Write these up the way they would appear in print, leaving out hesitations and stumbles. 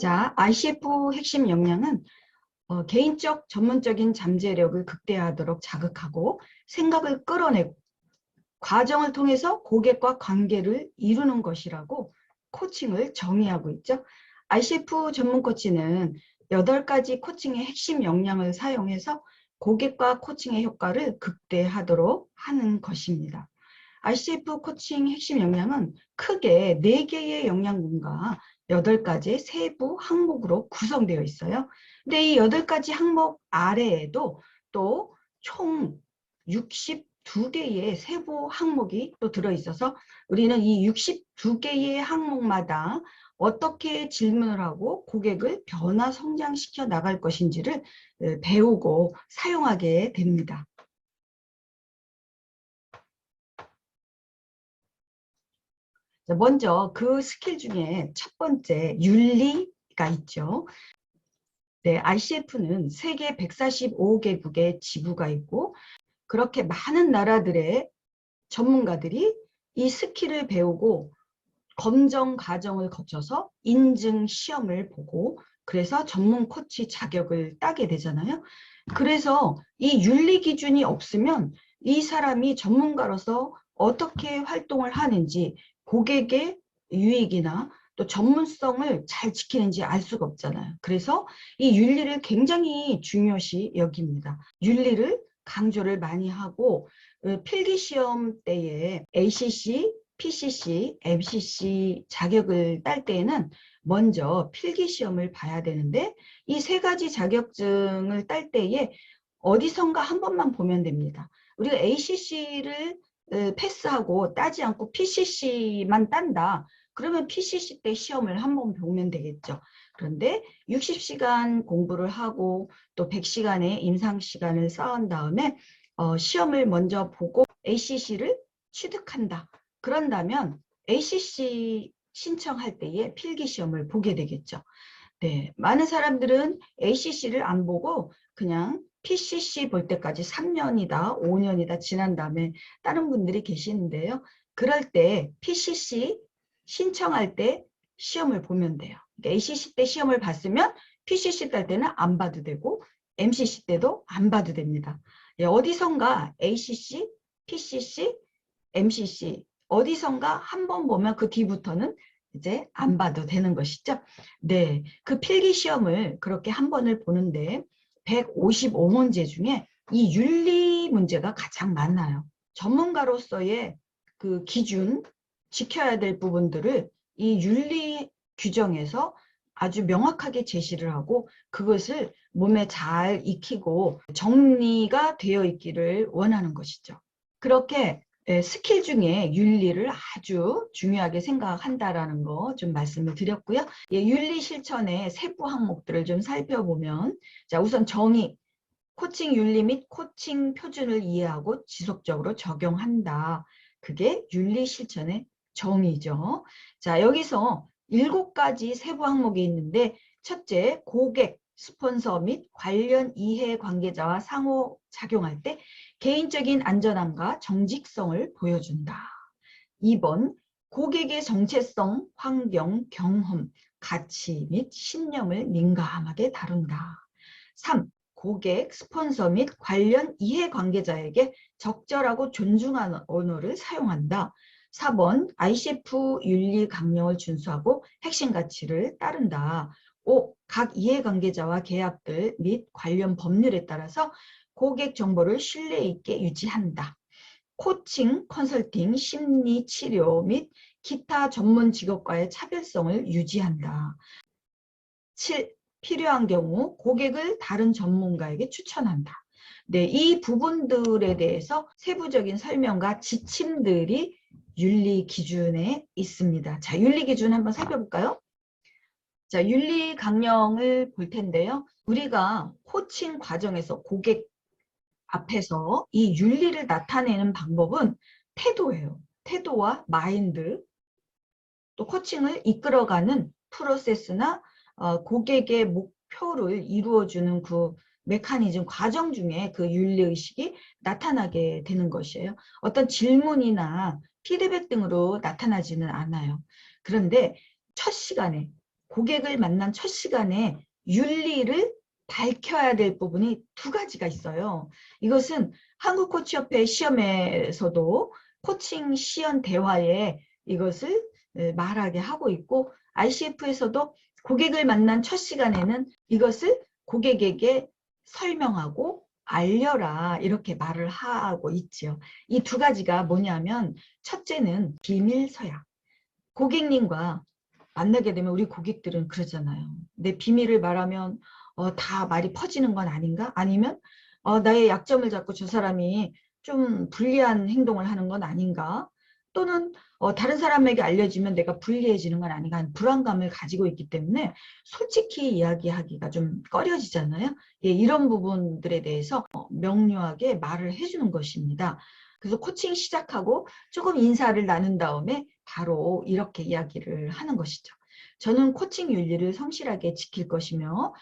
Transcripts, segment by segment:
자, ICF 핵심 역량은 개인적 전문적인 잠재력을 극대화하도록 자극하고 생각을 끌어내고 과정을 통해서 고객과 관계를 이루는 것이라고 코칭을 정의하고 있죠. ICF 전문 코치는 8가지 코칭의 핵심 역량을 사용해서 고객과 코칭의 효과를 극대화하도록 하는 것입니다. ICF 코칭 핵심 역량은 크게 4개의 역량군과 8가지의 세부 항목으로 구성되어 있어요. 근데 이 8가지 항목 아래에도 또 총 62개의 세부 항목이 또 들어있어서 우리는 이 62개의 항목마다 어떻게 질문을 하고 고객을 변화 성장시켜 나갈 것인지를 배우고 사용하게 됩니다. 먼저 그 스킬 중에 첫 번째 윤리가 있죠. 네, ICF는 세계 145개국의 지부가 있고 그렇게 많은 나라들의 전문가들이 이 스킬을 배우고 검정 과정을 거쳐서 인증 시험을 보고 그래서 전문 코치 자격을 따게 되잖아요. 그래서 이 윤리 기준이 없으면 이 사람이 전문가로서 어떻게 활동을 하는지 고객의 유익이나 또 전문성을 잘 지키는지 알 수가 없잖아요. 그래서 이 윤리를 굉장히 중요시 여깁니다. 윤리를 강조를 많이 하고 필기시험 때에 ACC, PCC, MCC 자격을 딸 때에는 먼저 필기시험을 봐야 되는데 이 3가지 자격증을 딸 때에 어디선가 한 번만 보면 됩니다. 우리가 ACC를 패스하고 따지 않고 PCC만 딴다. 그러면 PCC 때 시험을 한 번 보면 되겠죠. 그런데 60시간 공부를 하고 또 100시간의 임상 시간을 쌓은 다음에 시험을 먼저 보고 ACC를 취득한다. 그런다면 ACC 신청할 때에 필기시험을 보게 되겠죠. 네, 많은 사람들은 ACC를 안 보고 그냥 PCC 볼 때까지 3년이다, 5년이다 지난 다음에 다른 분들이 계시는데요. 그럴 때 PCC 신청할 때 시험을 보면 돼요. 그러니까 ACC 때 시험을 봤으면 PCC 딸 때는 안 봐도 되고 MCC 때도 안 봐도 됩니다. 예, 어디선가 ACC, PCC, MCC 어디선가 한 번 보면 그 뒤부터는 이제 안 봐도 되는 것이죠. 네, 그 필기 시험을 그렇게 한 번을 보는데 155문제 중에 이 윤리 문제가 가장 많아요. 전문가로서의 그 기준, 지켜야 될 부분들을 이 윤리 규정에서 아주 명확하게 제시를 하고 그것을 몸에 잘 익히고 정리가 되어 있기를 원하는 것이죠. 그렇게 스킬 중에 윤리를 아주 중요하게 생각한다라는 거 좀 말씀을 드렸고요. 윤리 실천의 세부 항목들을 좀 살펴보면 자, 우선 정의, 코칭 윤리 및 코칭 표준을 이해하고 지속적으로 적용한다. 그게 윤리 실천의 정의죠. 자, 여기서 7가지 세부 항목이 있는데 첫째, 고객, 스폰서 및 관련 이해 관계자와 상호작용할 때 개인적인 안전함과 정직성을 보여준다. 2번, 고객의 정체성, 환경, 경험, 가치 및 신념을 민감하게 다룬다. 3. 고객, 스폰서 및 관련 이해관계자에게 적절하고 존중하는 언어를 사용한다. 4번, ICF 윤리 강령을 준수하고 핵심 가치를 따른다. 5. 각 이해관계자와 계약들 및 관련 법률에 따라서 고객 정보를 신뢰 있게 유지한다. 코칭, 컨설팅, 심리, 치료 및 기타 전문 직업과의 차별성을 유지한다. 7. 필요한 경우 고객을 다른 전문가에게 추천한다. 네, 이 부분들에 대해서 세부적인 설명과 지침들이 윤리 기준에 있습니다. 자, 윤리 기준 한번 살펴볼까요? 자, 윤리 강령을 볼 텐데요. 우리가 코칭 과정에서 고객 앞에서 이 윤리를 나타내는 방법은 태도예요. 태도와 마인드, 또 코칭을 이끌어가는 프로세스나 고객의 목표를 이루어주는 그 메커니즘 과정 중에 그 윤리의식이 나타나게 되는 것이에요. 어떤 질문이나 피드백 등으로 나타나지는 않아요. 그런데 첫 시간에 고객을 만난 첫 시간에 윤리를 밝혀야 될 부분이 두 가지가 있어요. 이것은 한국코치협회 시험에서도 코칭 시연 대화에 이것을 말하게 하고 있고, ICF에서도 고객을 만난 첫 시간에는 이것을 고객에게 설명하고 알려라, 이렇게 말을 하고 있죠. 이 두 가지가 뭐냐면, 첫째는 비밀 서약. 고객님과 만나게 되면 우리 고객들은 그러잖아요. 내 비밀을 말하면 다 말이 퍼지는 건 아닌가? 아니면 나의 약점을 잡고 저 사람이 좀 불리한 행동을 하는 건 아닌가? 또는 다른 사람에게 알려지면 내가 불리해지는 건 아닌가 하는 불안감을 가지고 있기 때문에 솔직히 이야기하기가 좀 꺼려지잖아요. 예, 이런 부분들에 대해서 명료하게 말을 해주는 것입니다. 그래서 코칭 시작하고 조금 인사를 나눈 다음에 바로 이렇게 이야기를 하는 것이죠. 저는 코칭 윤리를 성실하게 지킬 것이며,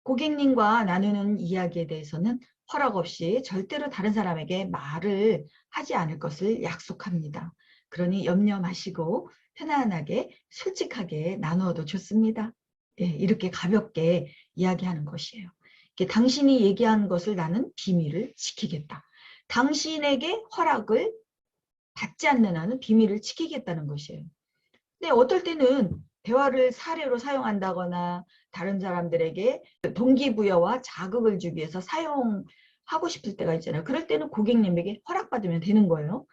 고객님과 나누는 이야기에 대해서는 허락 없이 절대로 다른 사람에게 말을 하지 않을 것을 약속합니다. 그러니 염려 마시고 편안하게 솔직하게 나누어도 좋습니다. 예, 이렇게 가볍게 이야기하는 것이에요. 당신이 얘기한 것을 나는 비밀을 지키겠다. 당신에게 허락을 받지 않는 한은 비밀을 지키겠다는 것이에요. 근데 어떨 때는 대화를 사례로 사용한다거나 다른 사람들에게 동기부여와 자극을 주기 위해서 사용하고 싶을 때가 있잖아요. 그럴 때는 고객님에게 허락받으면 되는 거예요.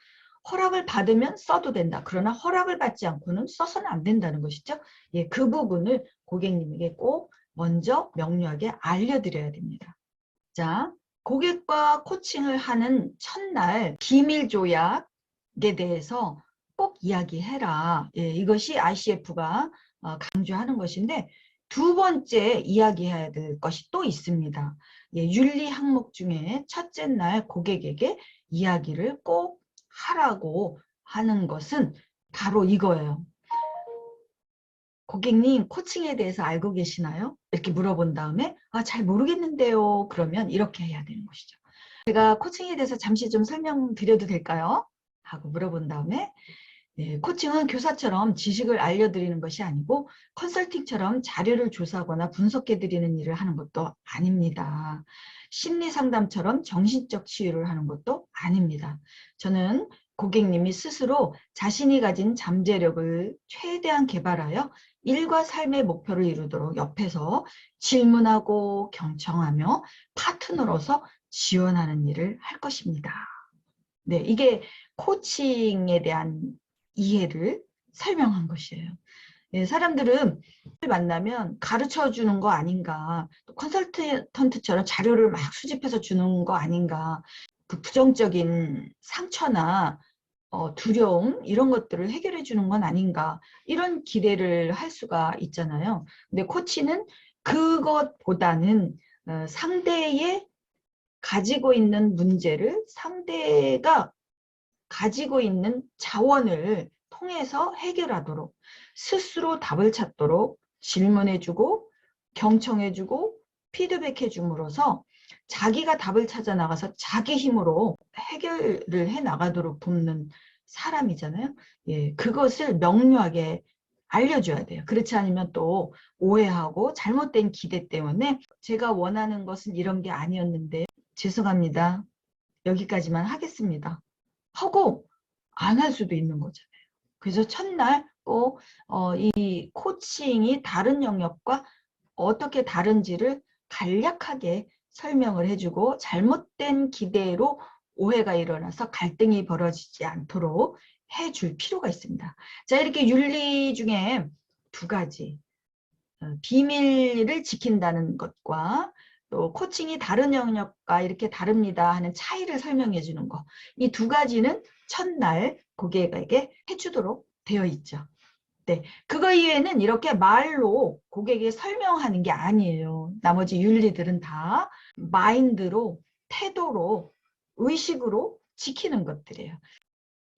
허락을 받으면 써도 된다. 그러나 허락을 받지 않고는 써서는 안 된다는 것이죠. 예, 그 부분을 고객님에게 꼭 먼저 명료하게 알려드려야 됩니다. 자, 고객과 코칭을 하는 첫날 비밀 조약에 대해서 꼭 이야기해라. 예, 이것이 ICF가 강조하는 것인데, 두 번째 이야기해야 될 것이 또 있습니다. 예, 윤리 항목 중에 첫째 날 고객에게 이야기를 꼭 하라고 하는 것은 바로 이거예요. 고객님, 코칭에 대해서 알고 계시나요? 이렇게 물어본 다음에 잘 모르겠는데요. 그러면 이렇게 해야 되는 것이죠. 제가 코칭에 대해서 잠시 좀 설명드려도 될까요? 하고 물어본 다음에, 네, 코칭은 교사처럼 지식을 알려드리는 것이 아니고 컨설팅처럼 자료를 조사하거나 분석해드리는 일을 하는 것도 아닙니다. 심리상담처럼 정신적 치유를 하는 것도 아닙니다. 저는 고객님이 스스로 자신이 가진 잠재력을 최대한 개발하여 일과 삶의 목표를 이루도록 옆에서 질문하고 경청하며 파트너로서 지원하는 일을 할 것입니다. 네, 이게 코칭에 대한 이해를 설명한 것이에요. 예, 사람들은 만나면 가르쳐 주는 거 아닌가, 컨설턴트처럼 자료를 막 수집해서 주는 거 아닌가, 그 부정적인 상처나 두려움 이런 것들을 해결해 주는 건 아닌가, 이런 기대를 할 수가 있잖아요. 근데 코치는 그것보다는 상대의 가지고 있는 문제를 상대가 가지고 있는 자원을 통해서 해결하도록, 스스로 답을 찾도록 질문해주고 경청해주고 피드백해줌으로써 자기가 답을 찾아 나가서 자기 힘으로 해결을 해 나가도록 돕는 사람이잖아요. 예, 그것을 명료하게 알려줘야 돼요. 그렇지 않으면 또 오해하고 잘못된 기대 때문에 제가 원하는 것은 이런 게 아니었는데 죄송합니다. 여기까지만 하겠습니다. 하고 안 할 수도 있는 거잖아요. 그래서 첫날 꼭 이 코칭이 다른 영역과 어떻게 다른지를 간략하게 설명을 해주고, 잘못된 기대로 오해가 일어나서 갈등이 벌어지지 않도록 해줄 필요가 있습니다. 자, 이렇게 윤리 중에 두 가지, 비밀을 지킨다는 것과 또 코칭이 다른 영역과 이렇게 다릅니다 하는 차이를 설명해 주는 거, 이 두 가지는 첫날 고객에게 해주도록 되어 있죠. 네, 그거 이외에는 이렇게 말로 고객에게 설명하는 게 아니에요. 나머지 윤리들은 다 마인드로, 태도로, 의식으로 지키는 것들이에요.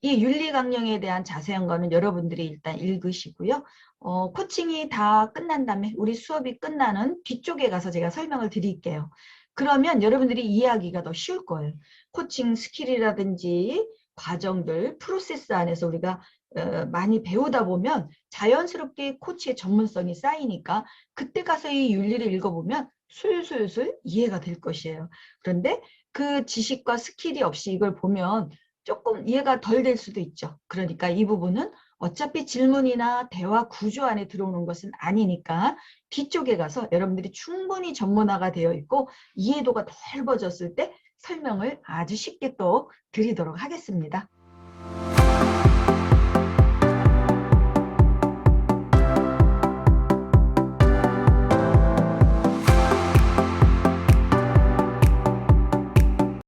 이 윤리 강령에 대한 자세한 거는 여러분들이 일단 읽으시고요. 코칭이 다 끝난 다음에 우리 수업이 끝나는 뒤쪽에 가서 제가 설명을 드릴게요. 그러면 여러분들이 이해하기가 더 쉬울 거예요. 코칭 스킬이라든지 과정들, 프로세스 안에서 우리가 많이 배우다 보면 자연스럽게 코치의 전문성이 쌓이니까 그때 가서 이 윤리를 읽어보면 술술술 이해가 될 것이에요. 그런데 그 지식과 스킬이 없이 이걸 보면 조금 이해가 덜 될 수도 있죠. 그러니까 이 부분은 어차피 질문이나 대화 구조 안에 들어오는 것은 아니니까 뒤쪽에 가서 여러분들이 충분히 전문화가 되어 있고 이해도가 넓어졌을 때 설명을 아주 쉽게 또 드리도록 하겠습니다.